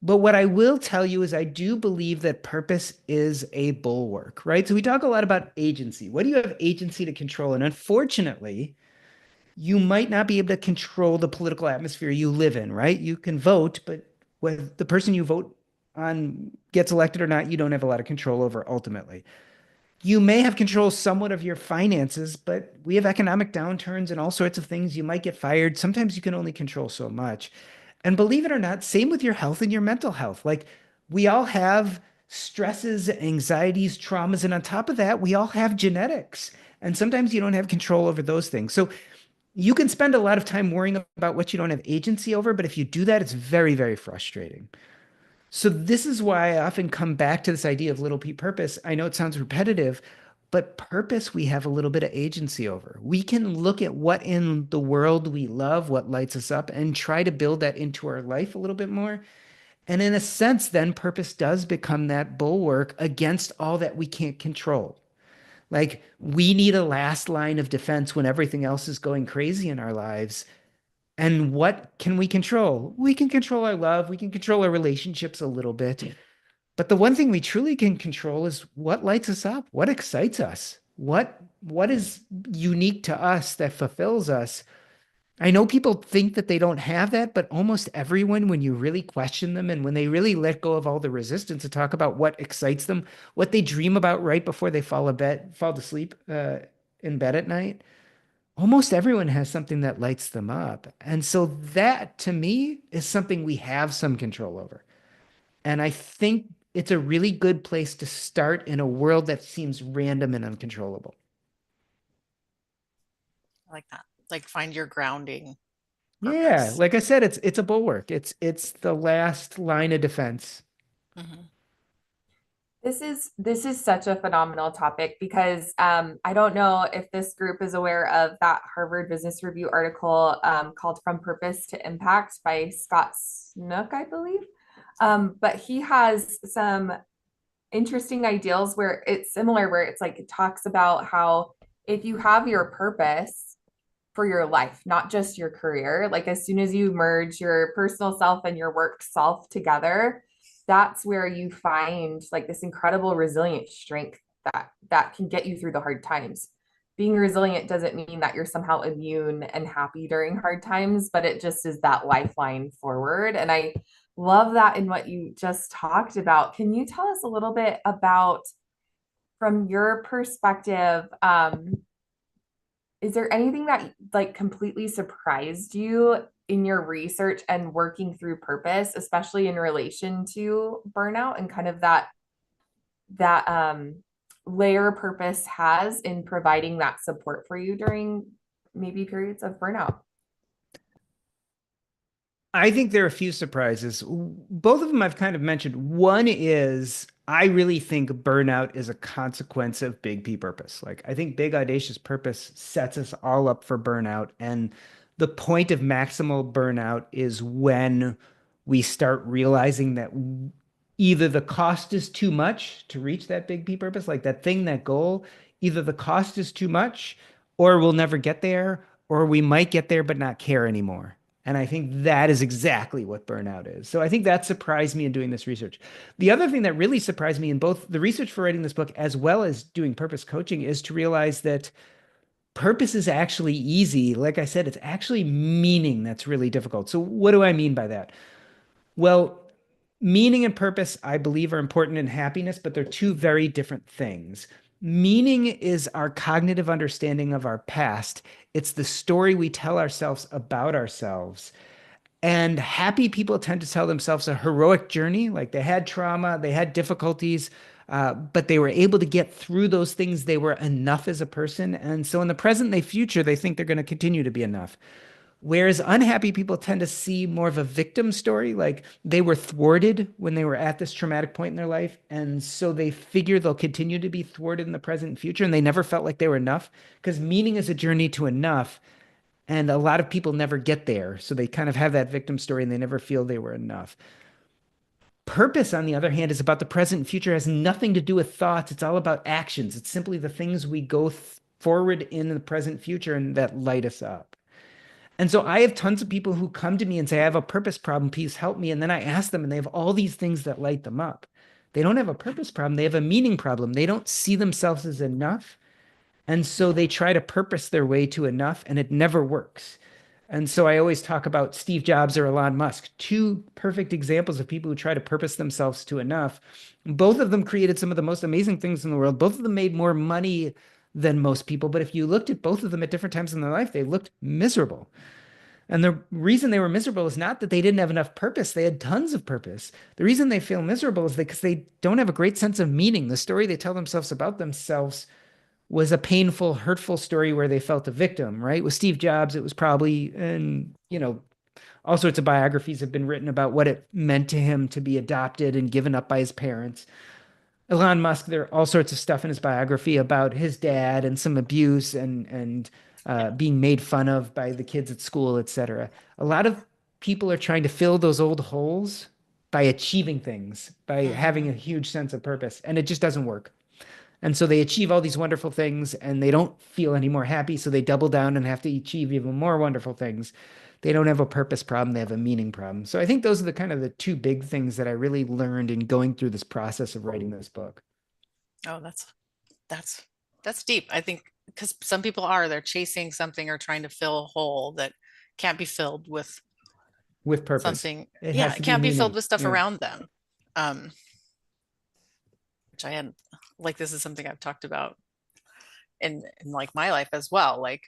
But what I will tell you is I do believe that purpose is a bulwark, right? So we talk a lot about agency. What do you have agency to control? And unfortunately, you might not be able to control the political atmosphere you live in, right? You can vote, but with the person you vote gets elected or not, you don't have a lot of control over ultimately. You may have control somewhat of your finances, but we have economic downturns and all sorts of things. You might get fired. Sometimes you can only control so much. And believe it or not, same with your health and your mental health. Like we all have stresses, anxieties, traumas, and on top of that, we all have genetics. And sometimes you don't have control over those things. So you can spend a lot of time worrying about what you don't have agency over, but if you do that, it's very, very frustrating. So this is why I often come back to this idea of little p purpose. I know it sounds repetitive, but purpose we have a little bit of agency over. We can look at what in the world we love, what lights us up, and try to build that into our life a little bit more. And in a sense, then purpose does become that bulwark against all that we can't control. Like we need a last line of defense when everything else is going crazy in our lives. And what can we control? We can control our love. We can control our relationships a little bit. But the one thing we truly can control is what lights us up, what excites us, what is unique to us that fulfills us. I know people think that they don't have that, but almost everyone, when you really question them and when they really let go of all the resistance to talk about what excites them, what they dream about right before they fall to sleep in bed at night, almost everyone has something that lights them up. And so that to me is something we have some control over. And I think it's a really good place to start in a world that seems random and uncontrollable.
I like that. Like find your grounding
Yeah,
purpose.
like I said, it's a bulwark. It's the last line of defense.
Mm-hmm.
This is such a phenomenal topic because I don't know if this group is aware of that Harvard Business Review article called "From Purpose to Impact" by Scott Snook, I believe. But he has some interesting ideals where it's similar, where it's like it talks about how if you have your purpose for your life, not just your career. Like as soon as you merge your personal self and your work self together, that's where you find like this incredible resilient strength that can get you through the hard times. Being resilient doesn't mean that you're somehow immune and happy during hard times, but it just is that lifeline forward. And I love that in what you just talked about. Can you tell us a little bit about, from your perspective, is there anything that like completely surprised you in your research and working through purpose, especially in relation to burnout and kind of that layer purpose has in providing that support for you during maybe periods of burnout?
I think there are a few surprises. Both of them I've kind of mentioned. One is I really think burnout is a consequence of big P purpose. Like I think big audacious purpose sets us all up for burnout. And the point of maximal burnout is when we start realizing that either the cost is too much to reach that big P purpose, like that thing, that goal, either the cost is too much or we'll never get there, or we might get there but not care anymore. And I think that is exactly what burnout is. So I think that surprised me in doing this research. The other thing that really surprised me in both the research for writing this book as well as doing purpose coaching is to realize that purpose is actually easy. Like I said, it's actually meaning that's really difficult. So what do I mean by that? Well, meaning and purpose, I believe, are important in happiness, but they're two very different things. Meaning is our cognitive understanding of our past. It's the story we tell ourselves about ourselves. And happy people tend to tell themselves a heroic journey, like they had trauma, they had difficulties, but they were able to get through those things. They were enough as a person. And so in the present and future, they think they're going to continue to be enough. Whereas unhappy people tend to see more of a victim story, like they were thwarted when they were at this traumatic point in their life. And so they figure they'll continue to be thwarted in the present and future. And they never felt like they were enough because meaning is a journey to enough. And a lot of people never get there. So they kind of have that victim story and they never feel they were enough. Purpose, on the other hand, is about the present and future, it has nothing to do with thoughts. It's all about actions. It's simply the things we go forward in the present future and that light us up. And so I have tons of people who come to me and say, I have a purpose problem, please help me. And then I ask them, and they have all these things that light them up. They don't have a purpose problem, they have a meaning problem. They don't see themselves as enough. And so they try to purpose their way to enough, and it never works. And so I always talk about Steve Jobs or Elon Musk, two perfect examples of people who try to purpose themselves to enough. Both of them created some of the most amazing things in the world. Both of them made more money than most people. But if you looked at both of them at different times in their life, they looked miserable. And the reason they were miserable is not that they didn't have enough purpose. They had tons of purpose. The reason they feel miserable is because they don't have a great sense of meaning. The story they tell themselves about themselves was a painful, hurtful story where they felt a victim, right? With Steve Jobs, it was probably, and all sorts of biographies have been written about what it meant to him to be adopted and given up by his parents. Elon Musk, there are all sorts of stuff in his biography about his dad and some abuse and being made fun of by the kids at school, etc. A lot of people are trying to fill those old holes by achieving things, by having
Mm-hmm.
a huge sense of purpose, and it just doesn't work. And so they achieve all these wonderful things and they don't feel any more happy. So they double down and have to achieve even more wonderful things. They don't have a purpose problem, they have a meaning problem. So I think those are the kind of the two big things that I really learned in going through this process of writing this book.
Oh, that's that's deep. I think because some people are, they're chasing something or trying to fill a hole that can't be filled with
With purpose.
something.
It
Yeah,
has
it
to be
can't be filled
meaning.
with stuff
Yeah.
around them. Um, which I had like this is something I've talked about in like my life as well. Like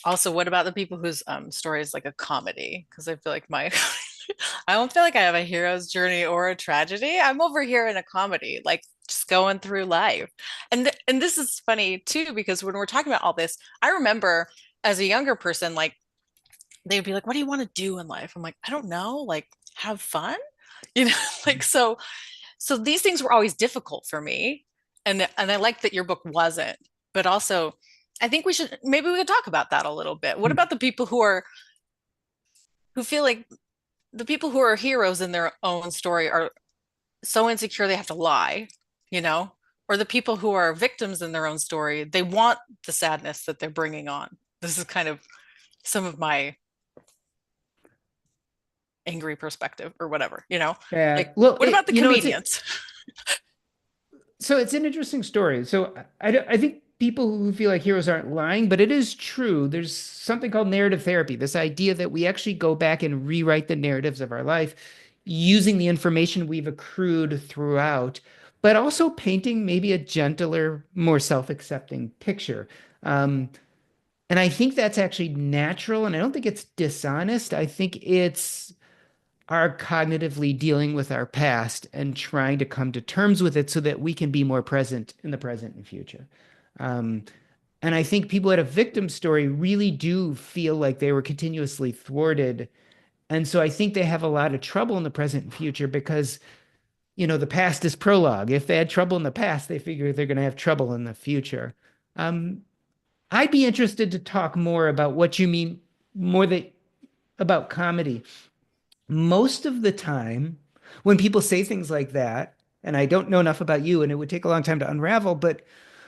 also what about the people whose story is like a comedy? Because I feel like my I don't feel like I have a hero's journey or a tragedy. I'm over here in a comedy, like just going through life. And this is funny too, because when we're talking about all this, I remember as a younger person, like they would be like, what do you want to do in life? I'm like, I don't know, like have fun, you know, like so these things were always difficult for me. And I like that your book wasn't, but also I think we should maybe we could talk about that a little bit. What about the people who feel like the people who are heroes in their own story are so insecure they have to lie, you know, or the people who are victims in their own story, they want the sadness that they're bringing on. This is kind of some of my angry perspective or whatever, you know,
Yeah.
like
Well,
what about the comedians?
so it's an interesting story. So I think people who feel like heroes aren't lying, but it is true. There's something called narrative therapy, this idea that we actually go back and rewrite the narratives of our life using the information we've accrued throughout, but also painting maybe a gentler, more self-accepting picture. Um, and I think that's actually natural, and I don't think it's dishonest. I think it's are cognitively dealing with our past and trying to come to terms with it so that we can be more present in the present and future. Um, and I think people at a victim story really do feel like they were continuously thwarted. And so I think they have a lot of trouble in the present and future because, the past is prologue. If they had trouble in the past, they figure they're going to have trouble in the future. Um, I'd be interested to talk more about what you mean more that about comedy most of the time when people say things like that, and I don't know enough about you, and it would take a long time to unravel, but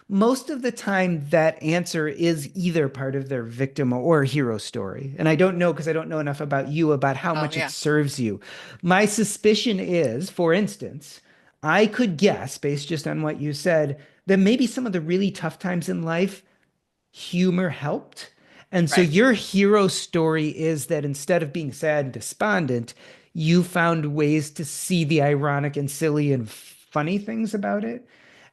most of the time that answer is either part of their victim or hero story. And I don't know because I don't know enough about you about how
Oh
much it
yeah,
serves you. My suspicion is, for instance, I could guess, based just on what you said, that maybe some of the really tough times in life humor helped. And so
right.
your hero story is that instead of being sad and despondent, you found ways to see the ironic and silly and funny things about it.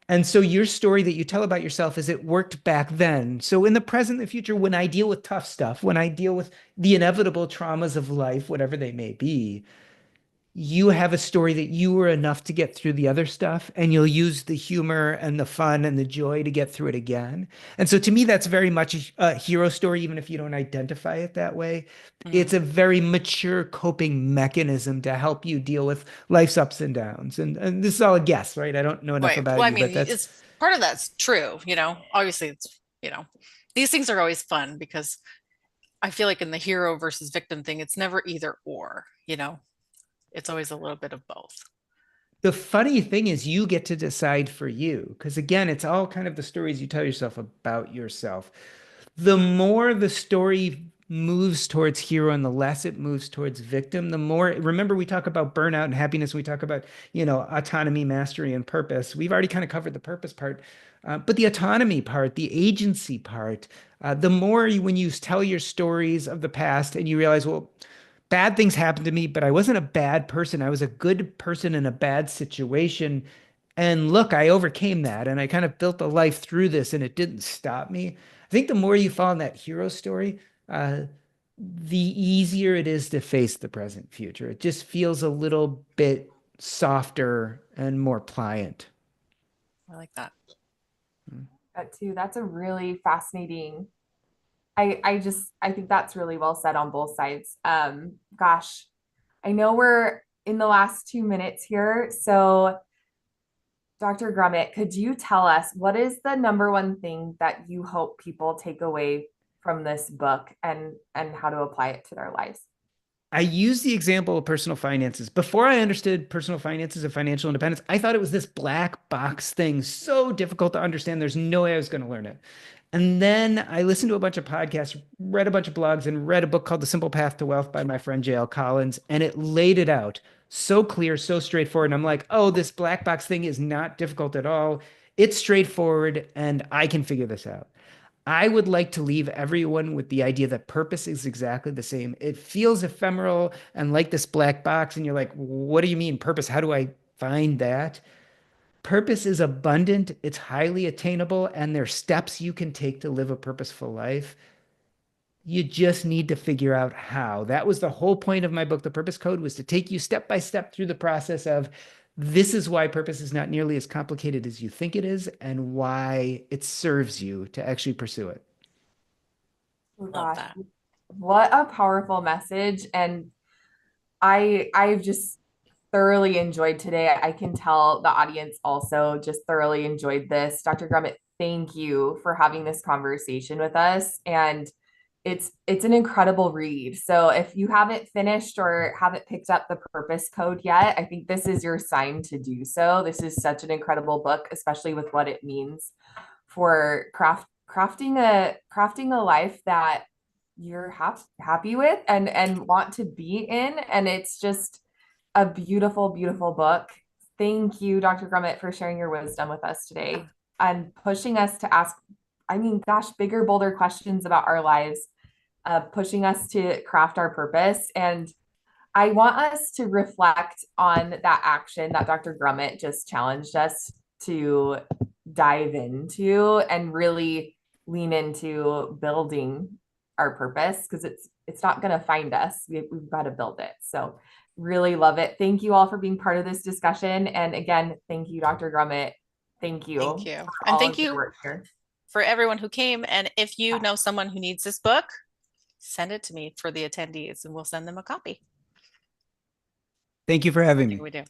And so your story that you tell about yourself is it worked back then. So in the present and the future, when I deal with tough stuff, when I deal with the inevitable traumas of life, whatever they may be, you have a story that you were enough to get through the other stuff, and you'll use the humor and the fun and the joy to get through it again. And so to me, that's very much a hero story, even if you don't identify it that way.
Mhm.
It's a very mature coping mechanism to help you deal with life's ups and downs. And this is all a guess, right? I don't know enough
Right.
about
Well, I
you,
mean,
but that's
it's part of that's true, you know. Obviously, these things are always fun because I feel like in the hero versus victim thing, it's never either or, you know. It's always a little bit of both.
the funny thing is you get to decide for you. Because again, it's all kind of the stories you tell yourself about yourself. The more the story moves towards hero and the less it moves towards victim, the more, remember, we talk about burnout and happiness. We talk about, autonomy, mastery, and purpose. We've already kind of covered the purpose part. But the autonomy part, the agency part, the more when you tell your stories of the past and you realize, well, bad things happened to me, but I wasn't a bad person. I was a good person in a bad situation. And look, I overcame that and I kind of built a life through this and it didn't stop me. I think the more you fall in that hero story, the easier it is to face the present future. It just feels a little bit softer and more pliant.
I like that.
That too. That's a really fascinating. I think that's really well said on both sides. Gosh, I know we're in the last 2 minutes here. So Dr. Grumet, could you tell us what is the number one thing that you hope people take away from this book and how to apply it to their lives?
I use the example of personal finances. Before I understood personal finances and financial independence, I thought it was this black box thing, so difficult to understand. There's no way I was going to learn it. And then I listened to a bunch of podcasts, read a bunch of blogs, and read a book called The Simple Path to Wealth by my friend J.L. Collins. And it laid it out so clear, so straightforward. And I'm like, oh, this black box thing is not difficult at all. It's straightforward, and I can figure this out. I would like to leave everyone with the idea that purpose is exactly the same. It feels ephemeral and like this black box, and you're like, what do you mean purpose? How do I find that? Purpose is abundant, it's highly attainable, and there's steps you can take to live a purposeful life. You just need to figure out how. That was the whole point of my book, The Purpose Code, was to take you step by step through the process of this is why purpose is not nearly as complicated as you think it is and why it serves you to actually pursue it.
Oh
Love
gosh,
that.
what a powerful message. And I've just thoroughly enjoyed today. I can tell the audience also just thoroughly enjoyed this. Dr. Grumet, thank you for having this conversation with us. And it's an incredible read. So if you haven't finished or haven't picked up the Purpose Code yet, I think this is your sign to do so. This is such an incredible book, especially with what it means for crafting a life that you're happy with and want to be in. And it's just a beautiful, beautiful book. Thank you, Dr. Grumet, for sharing your wisdom with us today and pushing us to ask, I mean, gosh, bigger, bolder questions about our lives, pushing us to craft our purpose. And I want us to reflect on that action that Dr. Grumet just challenged us to dive into and really lean into building our purpose because it's not going to find us. We've got to build it. So really love it. Thank you all for being part of this discussion. And again, thank you, Dr. Grumet. Thank you
Thank you.
for
And
all
thank
of your
you
work here.
for everyone who came. And if you know someone who needs this book, send it to me for the attendees and we'll send them a copy.
Thank you for having
I
me.
think we do.